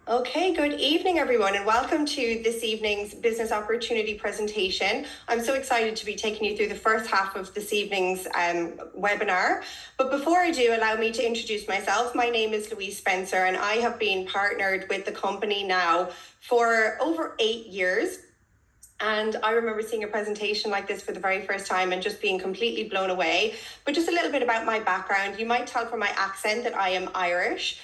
Okay, good evening, everyone, and welcome to this evening's business opportunity presentation. I'm so excited to be taking you through the first half of this evening's webinar. But before I do, allow me to introduce myself. My name is Louise Spencer, and I have been partnered with the company now for over 8 years. And I remember seeing a presentation like this for the very first time and just being completely blown away. But just a little bit about my background. You might tell from my accent that I am Irish.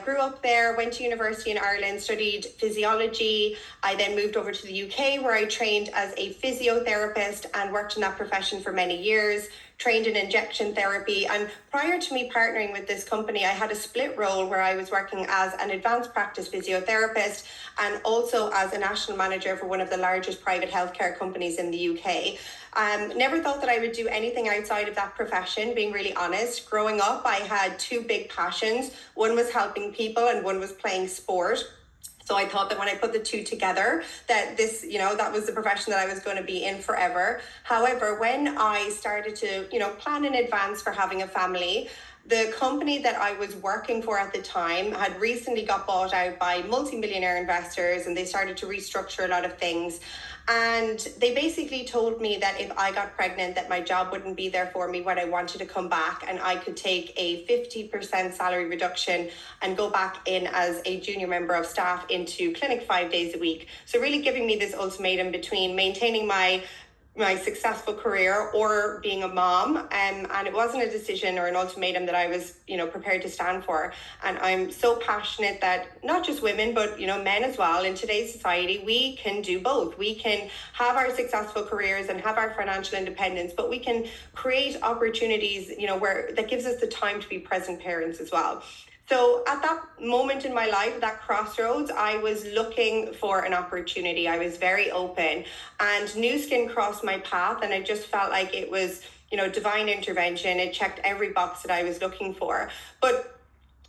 Grew up there, went to university in Ireland, studied physiology. I then moved over to the UK where I trained as a physiotherapist and worked in that profession for many years. Trained in injection therapy. And prior to me partnering with this company, I had a split role where I was working as an advanced practice physiotherapist and also as a national manager for one of the largest private healthcare companies in the UK. Never thought that I would do anything outside of that profession, being really honest. Growing up, I had two big passions. One was helping people and one was playing sport. So I thought that when I put the two together, that this, that was the profession that I was going to be in forever. However, when I started to, plan in advance for having a family, the company that I was working for at the time had recently got bought out by multi-millionaire investors, and they started to restructure a lot of things. And they basically told me that if I got pregnant, that my job wouldn't be there for me when I wanted to come back, and I could take a 50% salary reduction and go back in as a junior member of staff into clinic 5 days a week. So really giving me this ultimatum between maintaining my successful career or being a mom, and it wasn't a decision or an ultimatum that I was prepared to stand for. And I'm so passionate that not just women but men as well in today's society, we can do both. We can have our successful careers and have our financial independence, but we can create opportunities where that gives us the time to be present parents as well. So at that moment in my life, that crossroads, I was looking for an opportunity. I was very open, and Nu Skin crossed my path, and I just felt like it was, divine intervention. It checked every box that I was looking for. But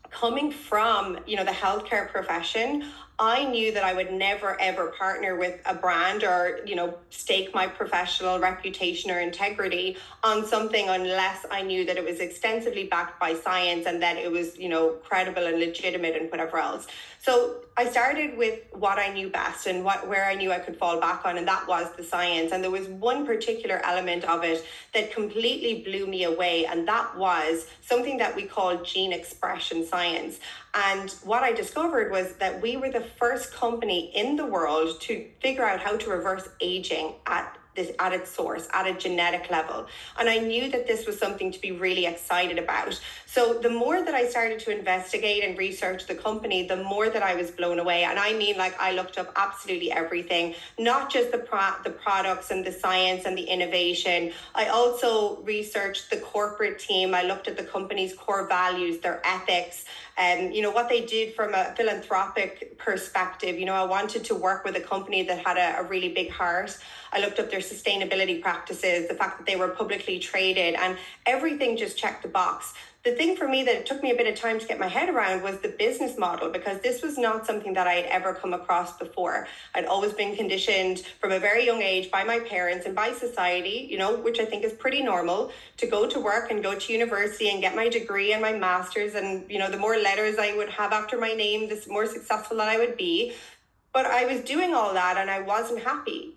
coming from, the healthcare profession, I knew that I would never, ever partner with a brand or, stake my professional reputation or integrity on something unless I knew that it was extensively backed by science and that it was, credible and legitimate and whatever else. So I started with what I knew best and where I knew I could fall back on, and that was the science. And there was one particular element of it that completely blew me away, and that was something that we call gene expression science. And what I discovered was that we were the first company in the world to figure out how to reverse aging at its source, at a genetic level. And I knew that this was something to be really excited about. So the more that I started to investigate and research the company, the more that I was blown away. And I mean, I looked up absolutely everything, not just the products and the science and the innovation. I also researched the corporate team. I looked at the company's core values, their ethics, and what they did from a philanthropic perspective. I wanted to work with a company that had a really big heart. I looked up their sustainability practices, the fact that they were publicly traded, and everything just checked the box. The thing for me that it took me a bit of time to get my head around was the business model, because this was not something that I had ever come across before. I'd always been conditioned from a very young age by my parents and by society, which I think is pretty normal, to go to work and go to university and get my degree and my master's. And, the more letters I would have after my name, the more successful that I would be. But I was doing all that and I wasn't happy,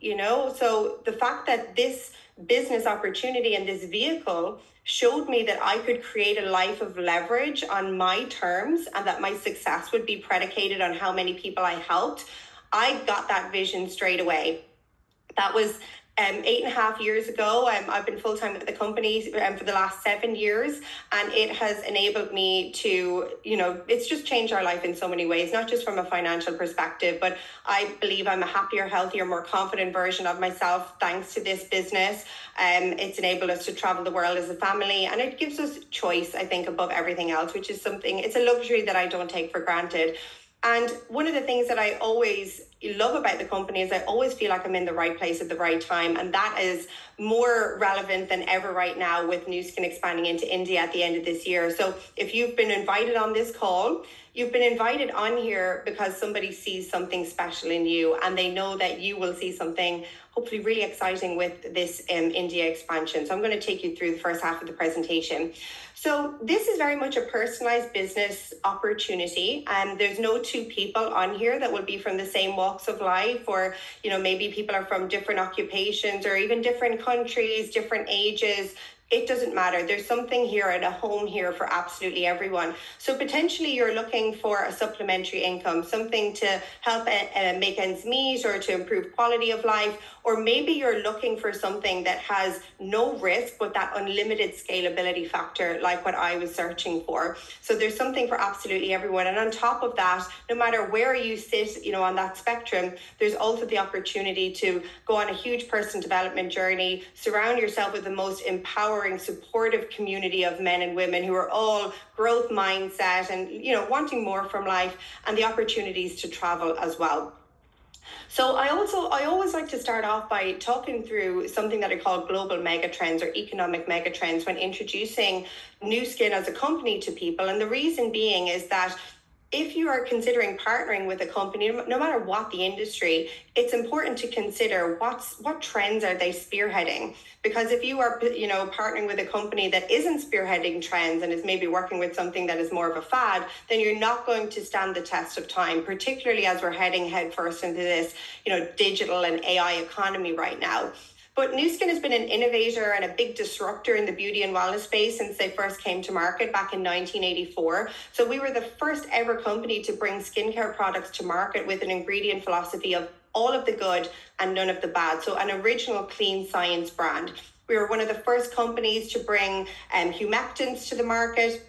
So the fact that this business opportunity and this vehicle showed me that I could create a life of leverage on my terms and that my success would be predicated on how many people I helped, I got that vision straight away. That was 8.5 years ago. I've been full-time with the company for the last 7 years, and it has enabled me to, it's just changed our life in so many ways, not just from a financial perspective, but I believe I'm a happier, healthier, more confident version of myself thanks to this business. It's enabled us to travel the world as a family, and it gives us choice, I think, above everything else, which is it's a luxury that I don't take for granted. And one of the things that I always, love about the company is I always feel like I'm in the right place at the right time. And that is more relevant than ever right now with Nu Skin expanding into India at the end of this year. So if you've been invited on this call, you've been invited on here because somebody sees something special in you and they know that you will see something hopefully really exciting with this India expansion. So I'm going to take you through the first half of the presentation. So this is very much a personalized business opportunity, and there's no two people on here that will be from the same walks of life, or maybe people are from different occupations or even different countries, different ages. It doesn't matter. There's something here and a home here for absolutely everyone. So potentially you're looking for a supplementary income, something to help make ends meet or to improve quality of life. Or maybe you're looking for something that has no risk, but that unlimited scalability factor, like what I was searching for. So there's something for absolutely everyone. And on top of that, no matter where you sit, on that spectrum, there's also the opportunity to go on a huge personal development journey, surround yourself with the most empowering, supportive community of men and women who are all growth mindset and, wanting more from life, and the opportunities to travel as well. So I always like to start off by talking through something that I call global megatrends or economic megatrends when introducing Nu Skin as a company to people. And the reason being is that if you are considering partnering with a company, no matter what the industry, it's important to consider what trends are they spearheading. Because if you are, partnering with a company that isn't spearheading trends and is maybe working with something that is more of a fad, then you're not going to stand the test of time, particularly as we're heading headfirst into this, digital and AI economy right now. But Nu Skin has been an innovator and a big disruptor in the beauty and wellness space since they first came to market back in 1984. So we were the first ever company to bring skincare products to market with an ingredient philosophy of all of the good and none of the bad. So an original clean science brand. We were one of the first companies to bring humectants to the market.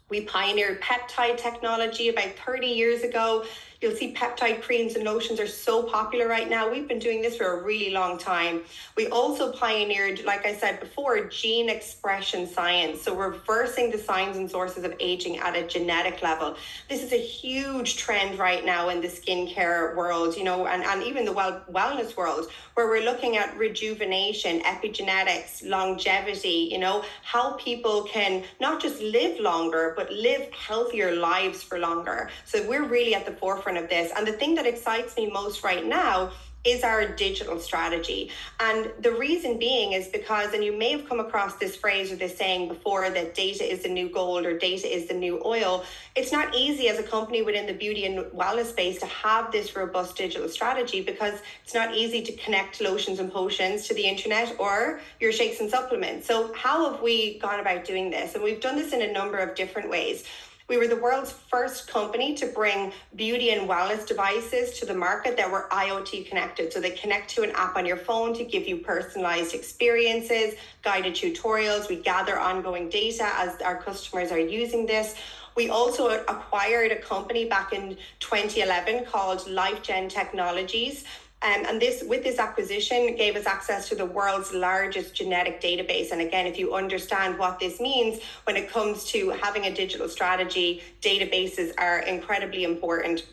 We pioneered peptide technology about 30 years ago. You'll see peptide creams and lotions are so popular right now. We've been doing this for a really long time. We also pioneered, like I said before, gene expression science. So reversing the signs and sources of aging at a genetic level. This is a huge trend right now in the skincare world, and even the wellness world, where we're looking at rejuvenation, epigenetics, longevity, how people can not just live longer, but live healthier lives for longer. So we're really at the forefront of this. And the thing that excites me most right now is our digital strategy. And the reason being is because, and you may have come across this phrase or this saying before, that data is the new gold or data is the new oil. It's not easy as a company within the beauty and wellness space to have this robust digital strategy, because it's not easy to connect lotions and potions to the internet or your shakes and supplements. So how have we gone about doing this? And we've done this in a number of different ways. We were the world's first company to bring beauty and wellness devices to the market that were IoT connected. So they connect to an app on your phone to give you personalized experiences, guided tutorials. We gather ongoing data as our customers are using this. We also acquired a company back in 2011 called LifeGen Technologies. And with this acquisition gave us access to the world's largest genetic database. And again, if you understand what this means when it comes to having a digital strategy, databases are incredibly important.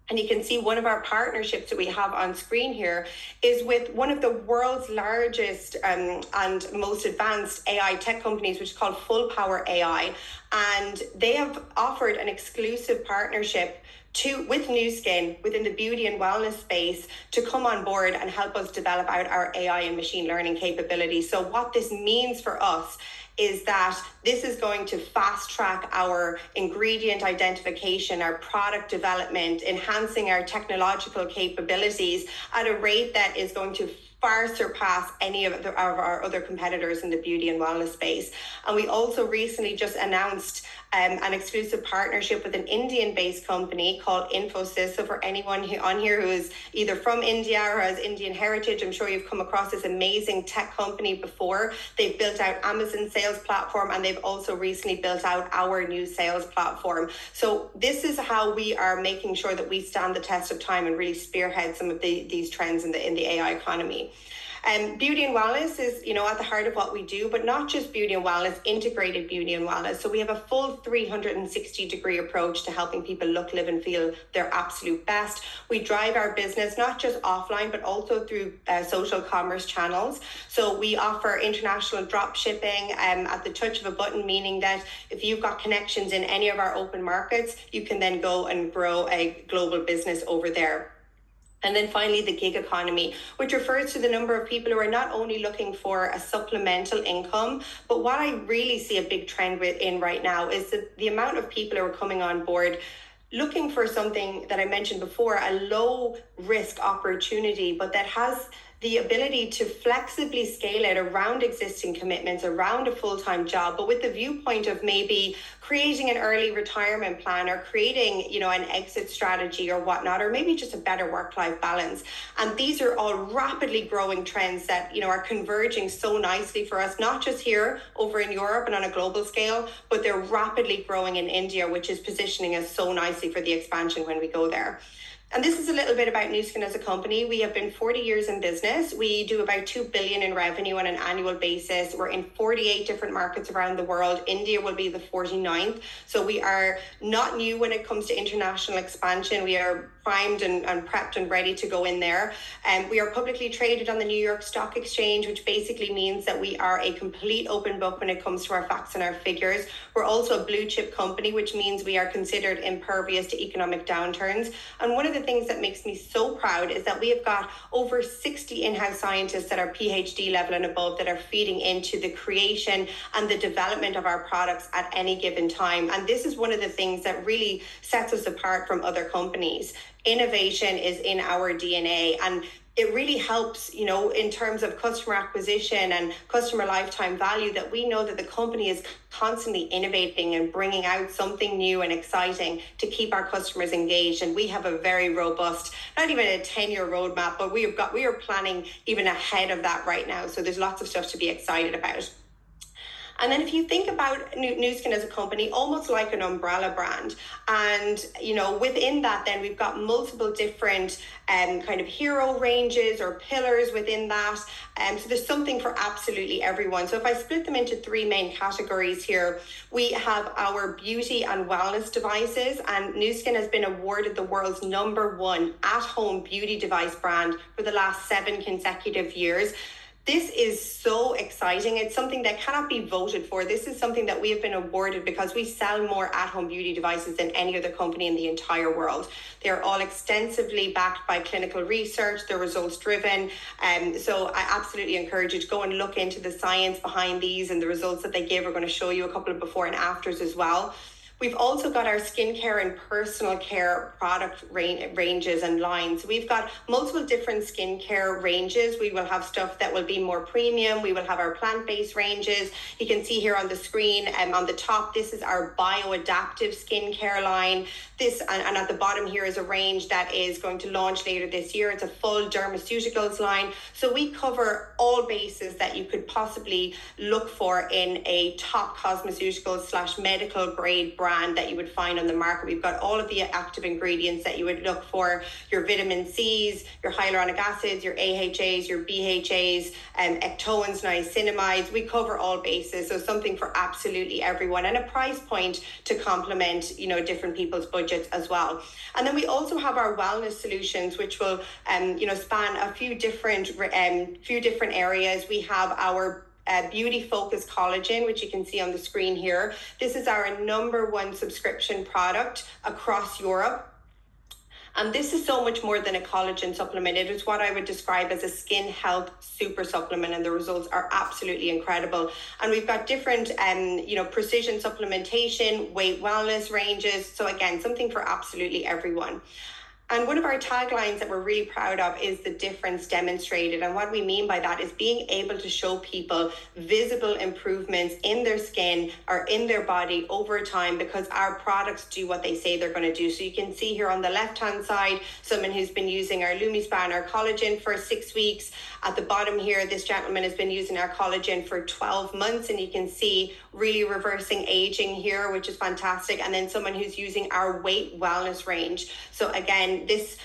And you can see one of our partnerships that we have on screen here is with one of the world's largest and most advanced AI tech companies, which is called Full Power AI. And they have offered an exclusive partnership with Nu Skin within the beauty and wellness space to come on board and help us develop out our AI and machine learning capabilities. So what this means for us is that this is going to fast track our ingredient identification, our product development, enhancing our technological capabilities at a rate that is going to far surpass any of our other competitors in the beauty and wellness space. And we also recently just announced an exclusive partnership with an Indian-based company called Infosys. So for anyone on here who is either from India or has Indian heritage, I'm sure you've come across this amazing tech company before. They've built out Amazon sales platform, and they've also recently built out our new sales platform. So this is how we are making sure that we stand the test of time and really spearhead some of these trends in the AI economy. Beauty and wellness is, at the heart of what we do, but not just beauty and wellness, integrated beauty and wellness. So we have a full 360-degree approach to helping people look, live, and feel their absolute best. We drive our business not just offline, but also through social commerce channels. So we offer international drop shipping at the touch of a button, meaning that if you've got connections in any of our open markets, you can then go and grow a global business over there. And then finally, the gig economy, which refers to the number of people who are not only looking for a supplemental income, but what I really see a big trend in right now is the amount of people who are coming on board looking for something that I mentioned before, a low risk opportunity, but that has the ability to flexibly scale it around existing commitments, around a full-time job, but with the viewpoint of maybe creating an early retirement plan or creating, an exit strategy or whatnot, or maybe just a better work-life balance. And these are all rapidly growing trends that, are converging so nicely for us, not just here over in Europe and on a global scale, but they're rapidly growing in India, which is positioning us so nicely for the expansion when we go there. And this is a little bit about Nu Skin as a company. We have been 40 years in business. We do about 2 billion in revenue on an annual basis. We're in 48 different markets around the world. India will be the 49th. So we are not new when it comes to international expansion. We are primed and prepped and ready to go in there. And we are publicly traded on the New York Stock Exchange, which basically means that we are a complete open book when it comes to our facts and our figures. We're also a blue chip company, which means we are considered impervious to economic downturns. And one of the things that makes me so proud is that we have got over 60 in-house scientists that are PhD level and above that are feeding into the creation and the development of our products at any given time. And this is one of the things that really sets us apart from other companies. Innovation is in our DNA, and it really helps, in terms of customer acquisition and customer lifetime value, that we know that the company is constantly innovating and bringing out something new and exciting to keep our customers engaged. And we have a very robust, not even a 10-year roadmap, but we are planning even ahead of that right now. So there's lots of stuff to be excited about. And then if you think about Nu Skin as a company, almost like an umbrella brand, and, within that, then we've got multiple different kind of hero ranges or pillars within that. So there's something for absolutely everyone. So if I split them into three main categories here, we have our beauty and wellness devices, and Nu Skin has been awarded the world's #1 at-home beauty device brand for the last 7 consecutive years. This is so exciting. It's something that cannot be voted for. This is something that we have been awarded because we sell more at-home beauty devices than any other company in the entire world. They're all extensively backed by clinical research. They're results driven. So I absolutely encourage you to go and look into the science behind these and the results that they give. We're going to show you a couple of before and afters as well. We've also got our skincare and personal care product ranges and lines. We've got multiple different skincare ranges. We will have stuff that will be more premium. We will have our plant-based ranges. You can see here on the screen on the top, this is our bioadaptive skincare line. And at the bottom here is a range that is going to launch later this year. It's a full dermaceuticals line. So we cover all bases that you could possibly look for in a top cosmeceutical / medical grade brand that you would find on the market. We've got all of the active ingredients that you would look for, your vitamin C's, your hyaluronic acids, your AHAs, your BHAs, ectoins, niacinamides. We cover all bases. So something for absolutely everyone, and a price point to complement, different people's budgets as well. And then we also have our wellness solutions, which will, span a few different areas. We have our beauty focused collagen, which you can see on the screen here. This is our #1 subscription product across Europe. And this is so much more than a collagen supplement. It is what I would describe as a skin health super supplement, and the results are absolutely incredible. And we've got different, precision supplementation, weight wellness ranges. So again, something for absolutely everyone. And one of our taglines that we're really proud of is the difference demonstrated. And what we mean by that is being able to show people visible improvements in their skin or in their body over time, because our products do what they say they're going to do. So you can see here on the left-hand side, someone who's been using our LumiSpa, our collagen for 6 weeks. At the bottom here, this gentleman has been using our collagen for 12 months. And you can see really reversing aging here, which is fantastic. And then someone who's using our weight wellness range. So again, this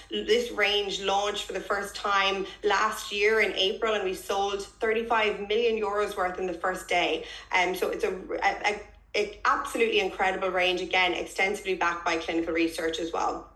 range launched for the first time last year in April, and we sold 35 million euros worth in the first day. So it's a absolutely incredible range, again, extensively backed by clinical research as well.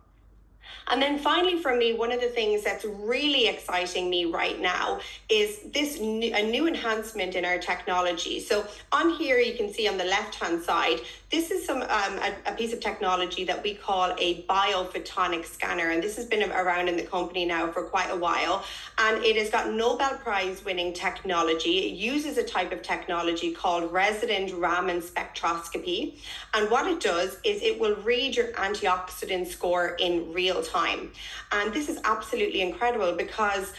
And then finally, for me, one of the things that's really exciting me right now is a new enhancement in our technology. So on here, you can see on the left-hand side, this is a piece of technology that we call a biophotonic scanner. And this has been around in the company now for quite a while. And it has got Nobel Prize winning technology. It uses a type of technology called resonant Raman spectroscopy. And what it does is it will read your antioxidant score in real time. And this is absolutely incredible because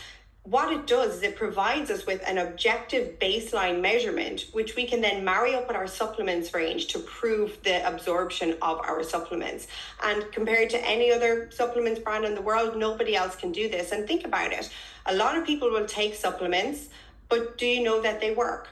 what it does is it provides us with an objective baseline measurement, which we can then marry up with our supplements range to prove the absorption of our supplements. And compared to any other supplements brand in the world, nobody else can do this. And think about it. A lot of people will take supplements, but do you know that they work?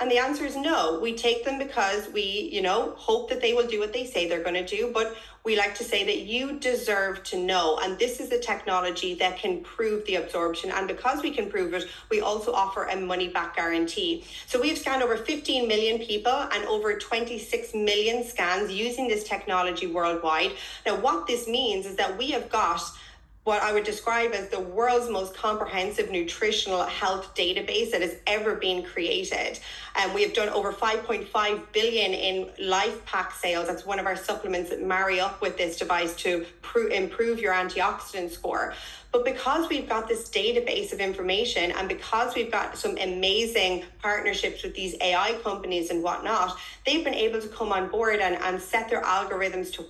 And the answer is no. We take them because we, hope that they will do what they say they're going to do. But we like to say that you deserve to know. And this is a technology that can prove the absorption. And because we can prove it, we also offer a money back guarantee. So we've scanned over 15 million people and over 26 million scans using this technology worldwide. Now, what this means is that we have got what I would describe as the world's most comprehensive nutritional health database that has ever been created. And we have done over 5.5 billion in Life Pack sales. That's one of our supplements that marry up with this device to improve your antioxidant score. But because we've got this database of information and because we've got some amazing partnerships with these AI companies and whatnot, they've been able to come on board and set their algorithms to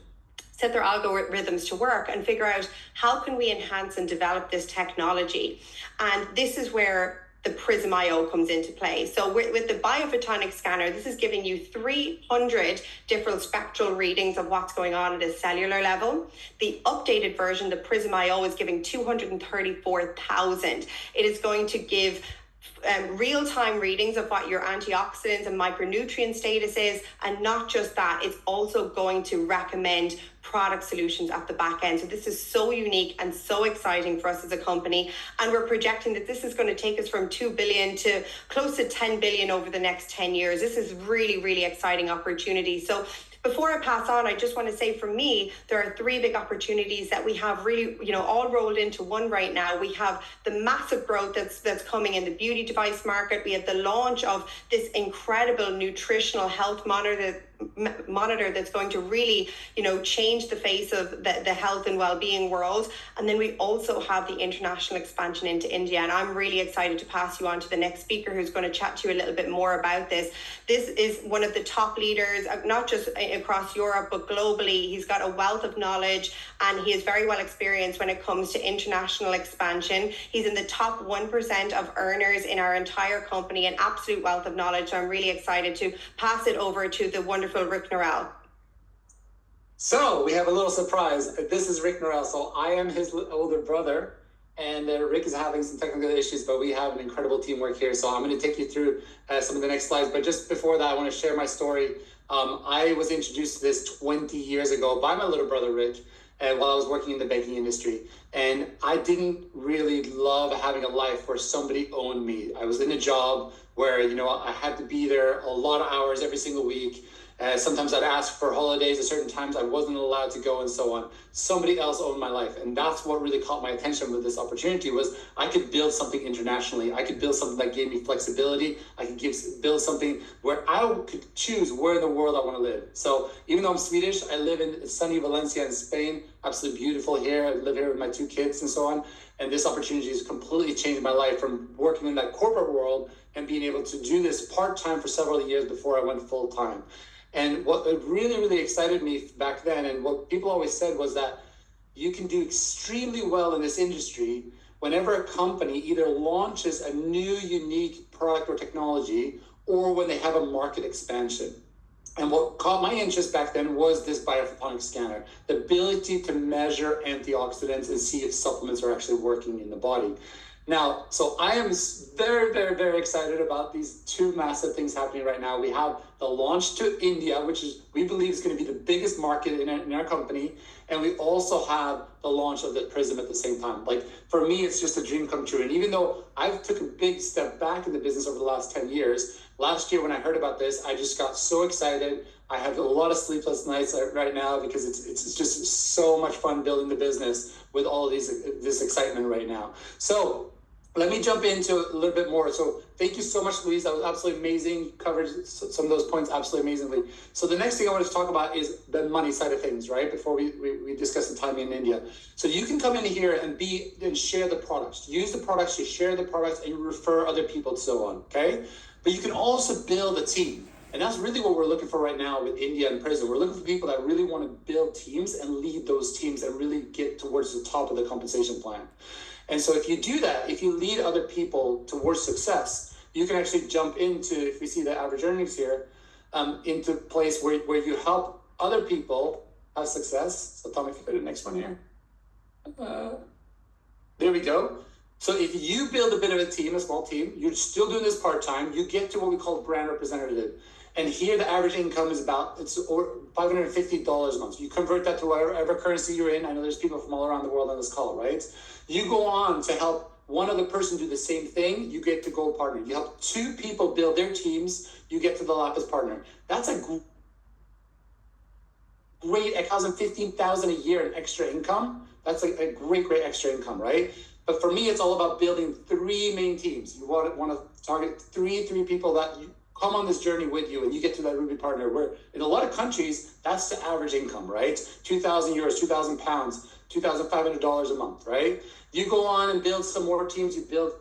work and figure out how can we enhance and develop this technology. And this is where the Prism IO comes into play. So with the biophotonic scanner, this is giving you 300 different spectral readings of what's going on at a cellular level. The updated version, the Prism IO, is giving 234,000. It is going to give real-time readings of what your antioxidants and micronutrient status is. And not just that, it's also going to recommend product solutions at the back end. So this is so unique and so exciting for us as a company. And we're projecting that this is going to take us from 2 billion to close to 10 billion over the next 10 years. This is really, really exciting opportunity. So before I pass on, I just want to say for me, there are three big opportunities that we have really, all rolled into one right now. We have the massive growth that's coming in the beauty device market. We have the launch of this incredible nutritional health monitor that's going to really, change the face of the health and well-being world. And then we also have the international expansion into India. And I'm really excited to pass you on to the next speaker who's going to chat to you a little bit more about this. This is one of the top leaders, not just across Europe, but globally. He's got a wealth of knowledge and he is very well experienced when it comes to international expansion. He's in the top 1% of earners in our entire company, an absolute wealth of knowledge. So I'm really excited to pass it over to the wonderful Rick Norrell. So we have a little surprise. This is Rick Norrell. So I am his older brother, and Rick is having some technical issues, but we have an incredible teamwork here. So I'm going to take you through some of the next slides. But just before that, I want to share my story. I was introduced to this 20 years ago by my little brother, Rick, while I was working in the banking industry. And I didn't really love having a life where somebody owned me. I was in a job where, I had to be there a lot of hours every single week. Sometimes I'd ask for holidays, at certain times I wasn't allowed to go and so on. Somebody else owned my life. And that's what really caught my attention with this opportunity was I could build something internationally. I could build something that gave me flexibility. I could build something where I could choose where in the world I want to live. So even though I'm Swedish, I live in sunny Valencia in Spain. Absolutely beautiful here. I live here with my two kids and so on. And this opportunity has completely changed my life from working in that corporate world and being able to do this part-time for several years before I went full-time. And what really, really excited me back then, and what people always said was that you can do extremely well in this industry whenever a company either launches a new, unique product or technology, or when they have a market expansion. And what caught my interest back then was this biophotonic scanner, the ability to measure antioxidants and see if supplements are actually working in the body. Now, so I am very, very, very excited about these two massive things happening right now. We have the launch to India, which is we believe is going to be the biggest market in our company, and we also have the launch of the Prism at the same time. Like for me, it's just a dream come true. And even though I've took a big step back in the business over the last 10 years, last year when I heard about this, I just got so excited. I have a lot of sleepless nights right now because it's just so much fun building the business with all of this excitement right now. So let me jump into a little bit more. So thank you so much, Louise. That was absolutely amazing. You covered some of those points absolutely amazingly. So the next thing I want to talk about is the money side of things, right? Before we discuss the timing in India. So you can come in here and share the products. Use the products, you share the products, and you refer other people and so on, okay? But you can also build a team. And that's really what we're looking for right now with India and Prism. We're looking for people that really want to build teams and lead those teams and really get towards the top of the compensation plan. And so if you do that, if you lead other people towards success, you can actually jump into, if we see the average earnings here, into a place where you help other people have success. So Tom, if you go to the next one here. There we go. So if you build a bit of a team, a small team, you're still doing this part-time, you get to what we call brand representative. And here the average income is it's over $550 a month. You convert that to whatever currency you're in. I know there's people from all around the world on this call, right? You go on to help one other person do the same thing, you get to gold partner. You help two people build their teams, you get to the Lapis partner. That's a great $15,000 a year in extra income. That's a great extra income, right? But for me, it's all about building three main teams. You want to target three people that you come on this journey with you, and you get to that Ruby partner. Where in a lot of countries, that's the average income, right? 2,000 euros, 2,000 pounds, $2,500 a month, right? You go on and build some more teams. You build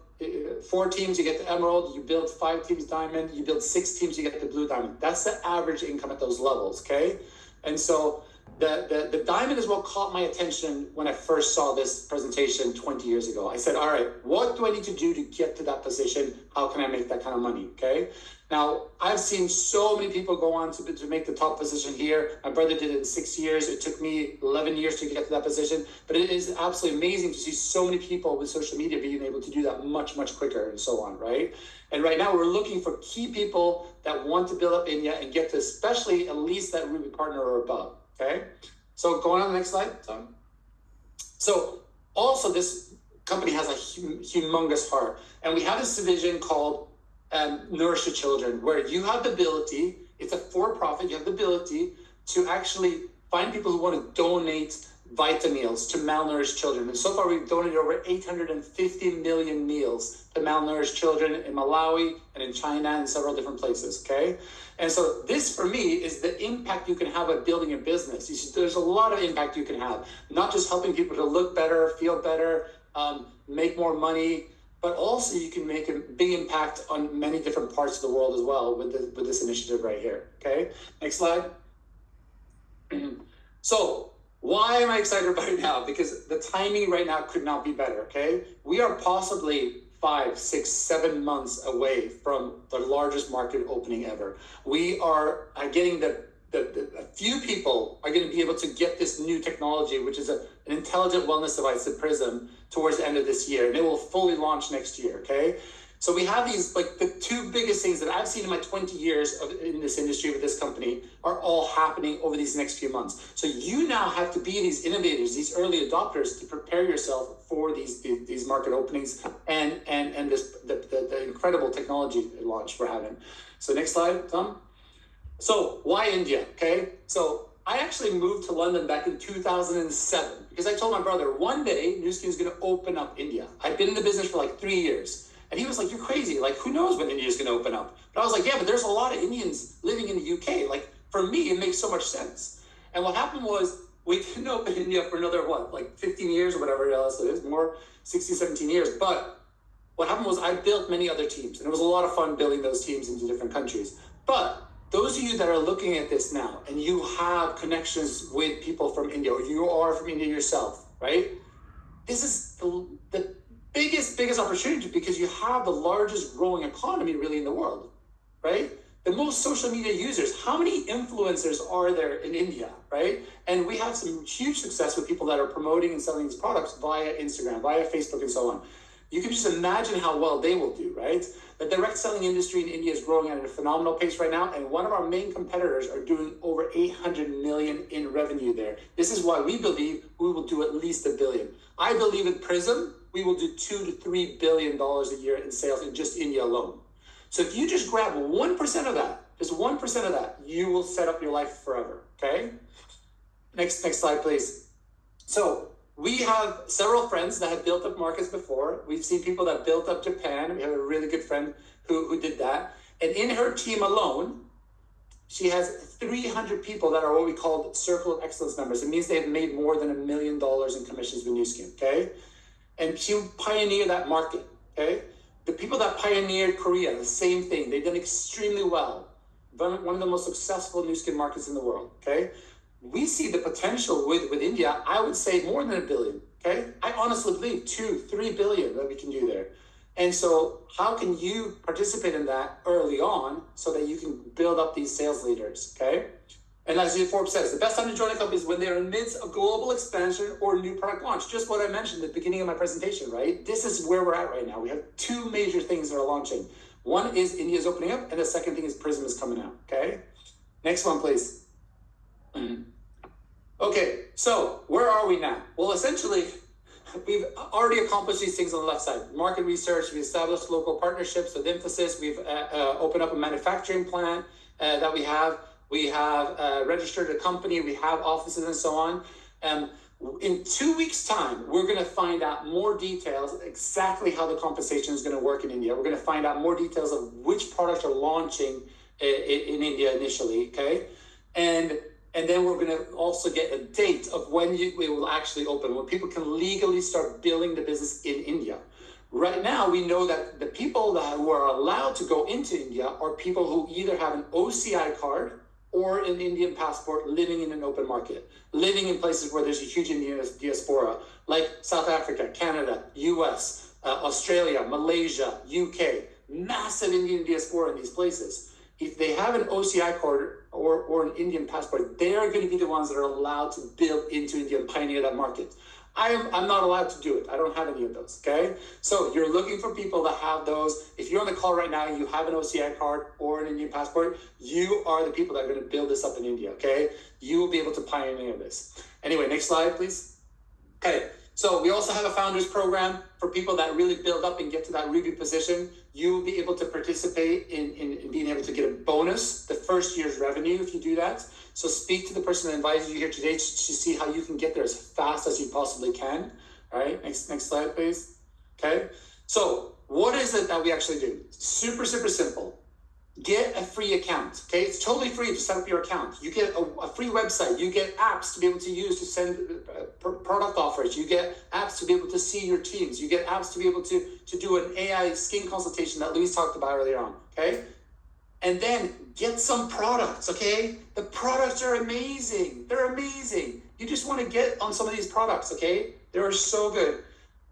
4 teams, you get the emerald. You build 5 teams diamond. You build 6 teams, you get the blue diamond. That's the average income at those levels, okay? And so the diamond is what caught my attention when I first saw this presentation 20 years ago. I said, all right, what do I need to do to get to that position? How can I make that kind of money, okay? Now, I've seen so many people go on to make the top position here. My brother did it in 6 years. It took me 11 years to get to that position. But it is absolutely amazing to see so many people with social media being able to do that much, much quicker and so on, right? And right now we're looking for key people that want to build up India and get to especially at least that Ruby partner or above, okay? So going on the next slide. So also this company has a humongous heart. And we have this division called Nourish the Children, where you have the ability, it's a for-profit, you have the ability to actually find people who want to donate Vitameals to malnourished children. And so far we've donated over 850 million meals to malnourished children in Malawi and in China and several different places, okay? And so this for me is the impact you can have at building a business. You see, there's a lot of impact you can have, not just helping people to look better, feel better, make more money, but also you can make a big impact on many different parts of the world as well with this initiative right here, okay? Next slide. So why am I excited about it now? Because the timing right now could not be better, okay? We are possibly 5, 6, 7 months away from the largest market opening ever. We are getting a few people are going to be able to get this new technology, which is an intelligent wellness device, the Prism, towards the end of this year, and it will fully launch next year, okay? So we have these, like the 2 biggest things that I've seen in my 20 years in this industry with this company are all happening over these next few months. So you now have to be these innovators, these early adopters to prepare yourself for these market openings and the incredible technology launch we're having. So next slide, Tom. So why India, okay? So I actually moved to London back in 2007 because I told my brother one day Nu Skin is going to open up India. I'd been in the business for like 3 years. And he was like, you're crazy. Like, who knows when India is going to open up? But I was like, yeah, but there's a lot of Indians living in the UK. Like, for me, it makes so much sense. And what happened was we didn't open India for another, like 15 years or whatever else it is, more 16, 17 years. But what happened was I built many other teams. And it was a lot of fun building those teams into different countries. But those of you that are looking at this now and you have connections with people from India, or you are from India yourself, right? This is the biggest opportunity because you have the largest growing economy really in the world, right? The most social media users. How many influencers are there in India, right? And we have some huge success with people that are promoting and selling these products via Instagram, via Facebook, and so on. you can just imagine how well they will do, right? The direct selling industry in India is growing at a phenomenal pace right now, and one of our main competitors are doing over 800 million in revenue there. This is why we believe we will do at least $1 billion. I believe with Prism, we will do $2 to $3 billion a year in sales in just India alone. So if you just grab 1% of that, just 1% of that, you will set up your life forever, okay? Next slide, please. So we have several friends that have built up markets before. We've seen people that built up Japan. We have a really good friend who did that. And in her team alone, she has 300 people that are what we call Circle of Excellence members. It means they've made more than $1 million in commissions with Nu Skin, okay? And she pioneered that market, okay? The people that pioneered Korea, the same thing. They've done extremely well. One of the most successful Nu Skin markets in the world, okay? We see the potential with India, I would say more than $1 billion, okay? I honestly believe 2-3 billion that we can do there. And so how can you participate in that early on so that you can build up these sales leaders, okay? And as Forbes says, the best time to join a company is when they're amidst a global expansion or new product launch. Just what I mentioned at the beginning of my presentation, right? This is where we're at right now. We have two major things that are launching. One is India's opening up, and the second thing is Prism is coming out, okay? Next one, please. Okay, so where are we now? Well, essentially, we've already accomplished these things on the left side. Market research, we established local partnerships with Infosys. We've opened up a manufacturing plant that we have. We have registered a company. We have offices and so on. In 2 weeks' time, we're going to find out more details exactly how the compensation is going to work in India. We're going to find out more details of which products are launching in India initially, okay? And then we're going to also get a date of when we will actually open, when people can legally start building the business in India. Right now, we know that the people who are allowed to go into India are people who either have an OCI card or an Indian passport living in an open market, living in places where there's a huge Indian diaspora, like South Africa, Canada, US, Australia, Malaysia, UK, massive Indian diaspora in these places. If they have an OCI card or an Indian passport, they are going to be the ones that are allowed to build into India and pioneer that market. I'm not allowed to do it. I don't have any of those, okay? So you're looking for people that have those. If you're on the call right now and you have an OCI card or an Indian passport, you are the people that are going to build this up in India, okay? You will be able to pioneer this. Anyway, next slide, please. Okay, so we also have a founders program for people that really build up and get to that Ruby position. You will be able to participate in being able to get a bonus, the first year's revenue if you do that. So speak to the person that invited you here today to see how you can get there as fast as you possibly can. All right, next slide, please. Okay, so what is it that we actually do? Super simple. Get a free account, okay? It's totally free to set up your account. You get a free website. You get apps to be able to use to send product offers. You get apps to be able to see your teams. You get apps to be able to do an AI skin consultation that Luis talked about earlier on, okay? And then get some products, okay? The products are amazing. They're amazing. You just want to get on some of these products, okay? They're so good.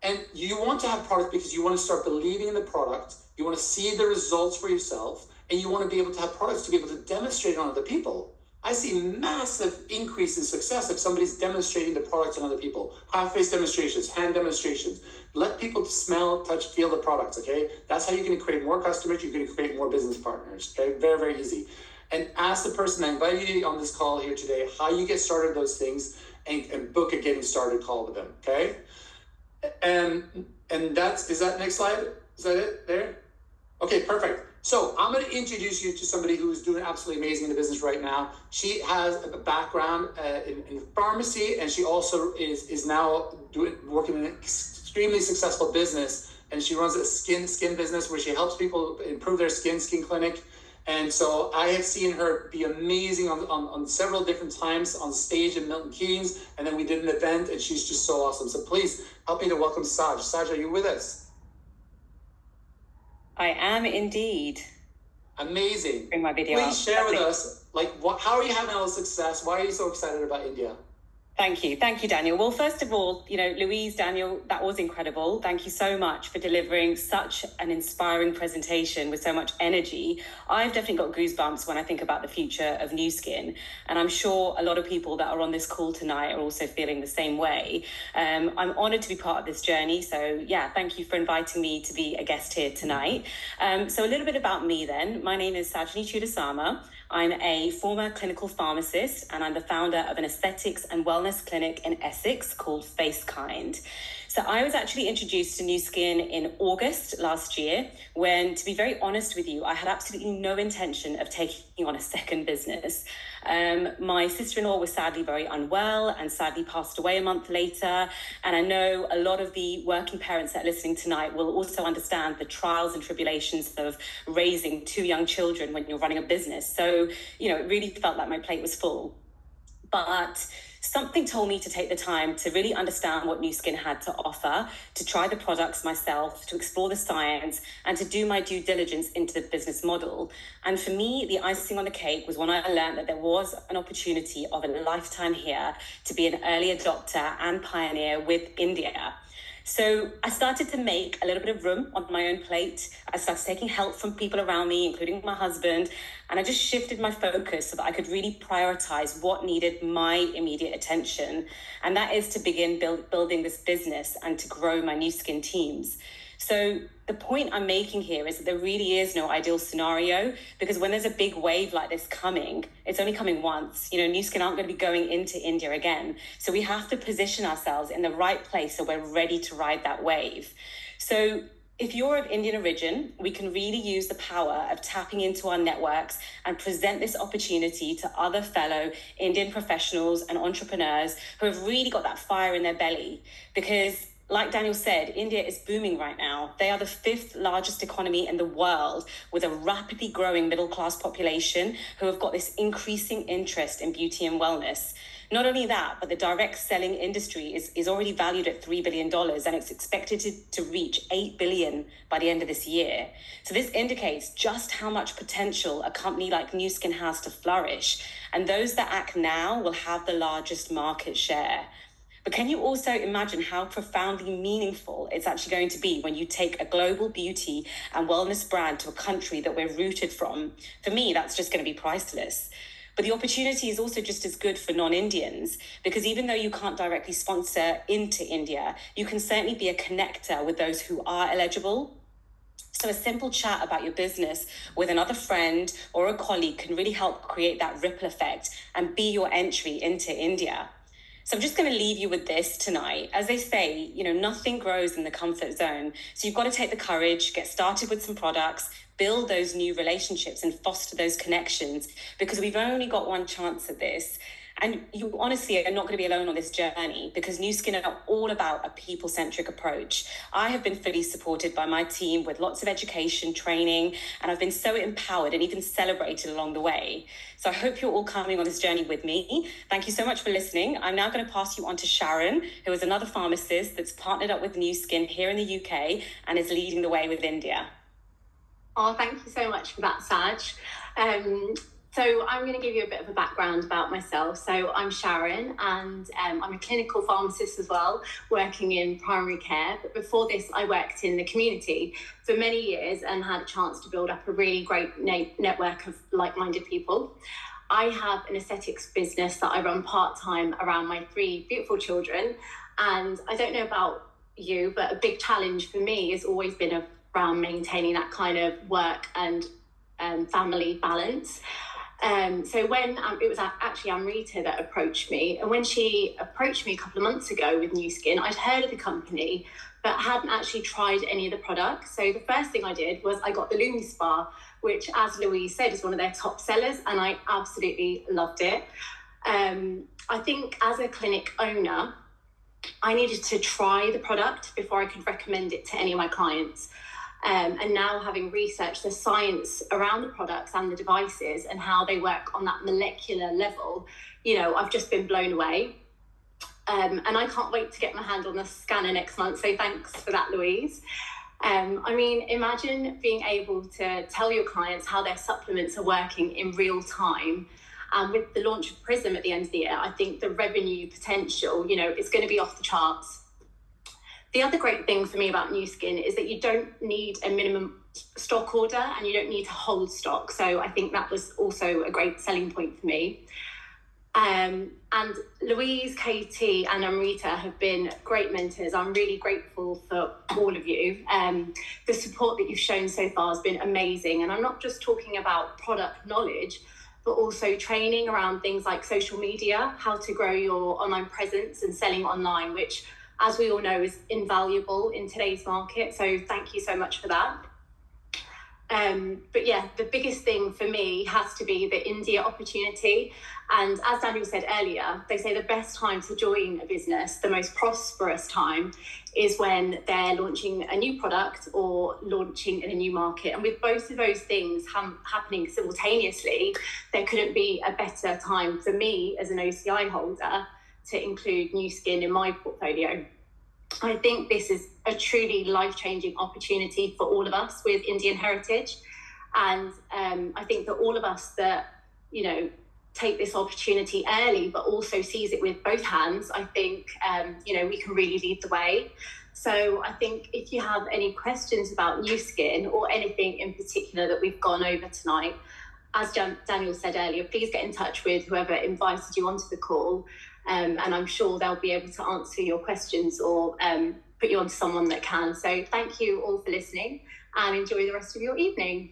And you want to have products because you want to start believing in the product. You want to see the results for yourself. And you want to be able to have products to be able to demonstrate on other people. I see massive increase in success if somebody's demonstrating the products on other people. Half-face demonstrations, hand demonstrations. Let people smell, touch, feel the products, okay? That's how you're going to create more customers. You're going to create more business partners, okay? Very easy. And ask the person that invited you on this call here today how you get started those things and book a getting started call with them, okay? And is that next slide? Is that it there? Okay, perfect. So I'm going to introduce you to somebody who is doing absolutely amazing in the business right now. She has a background in pharmacy, and she also is now working in an extremely successful business. And she runs a skin business where she helps people improve their skin clinic. And so I have seen her be amazing on several different times on stage in Milton Keynes. And then we did an event, and she's just so awesome. So please help me to welcome Saj. Saj, are you with us? I am indeed. Amazing. Bring my video Please up. share with us, how are you having all the success? Why are you so excited about India? Thank you, Daniel. Well, first of all, Louise, Daniel, that was incredible. Thank you so much for delivering such an inspiring presentation with so much energy. I've definitely got goosebumps when I think about the future of Nu Skin, and I'm sure a lot of people that are on this call tonight are also feeling the same way. I'm honoured to be part of this journey, so yeah, thank you for inviting me to be a guest here tonight. So a little bit about me then. My name is Sajni Chudasama. I'm a former clinical pharmacist, and I'm the founder of an aesthetics and wellness clinic in Essex called FaceKind. So I was actually introduced to Nu Skin in August last year when, to be very honest with you, I had absolutely no intention of taking on a second business. My sister-in-law was sadly very unwell and sadly passed away a month later. And I know a lot of the working parents that are listening tonight will also understand the trials and tribulations of raising two young children when you're running a business. So, it really felt like my plate was full. But something told me to take the time to really understand what Nu Skin had to offer, to try the products myself, to explore the science, and to do my due diligence into the business model. And for me, the icing on the cake was when I learned that there was an opportunity of a lifetime here to be an early adopter and pioneer with India. So I started to make a little bit of room on my own plate. I started taking help from people around me, including my husband, and I just shifted my focus so that I could really prioritize what needed my immediate attention. And that is to begin building this business and to grow my Nu Skin teams. So the point I'm making here is that there really is no ideal scenario, because when there's a big wave like this coming, it's only coming once. Nu Skin aren't going to be going into India again. So we have to position ourselves in the right place so we're ready to ride that wave. So if you're of Indian origin, we can really use the power of tapping into our networks and present this opportunity to other fellow Indian professionals and entrepreneurs who have really got that fire in their belly. Because like Daniel said, India is booming right now. They are the 5th largest economy in the world, with a rapidly growing middle-class population who have got this increasing interest in beauty and wellness. Not only that, but the direct selling industry is already valued at $3 billion, and it's expected to reach $8 billion by the end of this year. So this indicates just how much potential a company like Nu Skin has to flourish. And those that act now will have the largest market share. But can you also imagine how profoundly meaningful it's actually going to be when you take a global beauty and wellness brand to a country that we're rooted from? For me, that's just going to be priceless. But the opportunity is also just as good for non-Indians, because even though you can't directly sponsor into India, you can certainly be a connector with those who are eligible. So a simple chat about your business with another friend or a colleague can really help create that ripple effect and be your entry into India. So I'm just going to leave you with this tonight. As they say, nothing grows in the comfort zone. So you've got to take the courage, get started with some products, build those new relationships and foster those connections, because we've only got one chance at this. And you honestly are not going to be alone on this journey, because Nu Skin are all about a people-centric approach. I have been fully supported by my team with lots of education, training, and I've been so empowered and even celebrated along the way. So I hope you're all coming on this journey with me. Thank you so much for listening. I'm now going to pass you on to Sharon, who is another pharmacist that's partnered up with Nu Skin here in the UK and is leading the way with India. Oh, thank you so much for that, Saj. So I'm going to give you a bit of a background about myself. So I'm Sharon, and I'm a clinical pharmacist as well, working in primary care. But before this, I worked in the community for many years and had a chance to build up a really great network of like-minded people. I have an aesthetics business that I run part-time around my 3 beautiful children. And I don't know about you, but a big challenge for me has always been around maintaining that kind of work and family balance. So when it was actually Amrita that approached me, and when she approached me a couple of months ago with Nu Skin, I'd heard of the company, but hadn't actually tried any of the products. So the first thing I did was I got the Lumi Spa, which, as Louise said, is one of their top sellers, and I absolutely loved it. I think as a clinic owner, I needed to try the product before I could recommend it to any of my clients. And now, having researched the science around the products and the devices and how they work on that molecular level, I've just been blown away. And I can't wait to get my hand on the scanner next month. So thanks for that, Louise. Imagine being able to tell your clients how their supplements are working in real time And with the launch of Prism at the end of the year, I think the revenue potential, you know, is going to be off the charts. The other great thing for me about Nu Skin is that you don't need a minimum stock order and you don't need to hold stock. So I think that was also a great selling point for me. And Louise, Katie and Amrita have been great mentors. I'm really grateful for all of you. The support that you've shown so far has been amazing. And I'm not just talking about product knowledge, but also training around things like social media, how to grow your online presence and selling online, which, as we all know, is invaluable in today's market. So thank you so much for that. But yeah, the biggest thing for me has to be the India opportunity. And as Daniel said earlier, they say the best time to join a business, the most prosperous time, is when they're launching a new product or launching in a new market. And with both of those things happening simultaneously, there couldn't be a better time for me as an OCI holder to include Nu Skin in my portfolio. I think this is a truly life-changing opportunity for all of us with Indian heritage. And I think that all of us that, you know, take this opportunity early, but also seize it with both hands, I think, you know, we can really lead the way. So I think if you have any questions about Nu Skin or anything in particular that we've gone over tonight, as Daniel said earlier, please get in touch with whoever invited you onto the call. And I'm sure they'll be able to answer your questions or put you onto someone that can. So thank you all for listening and enjoy the rest of your evening.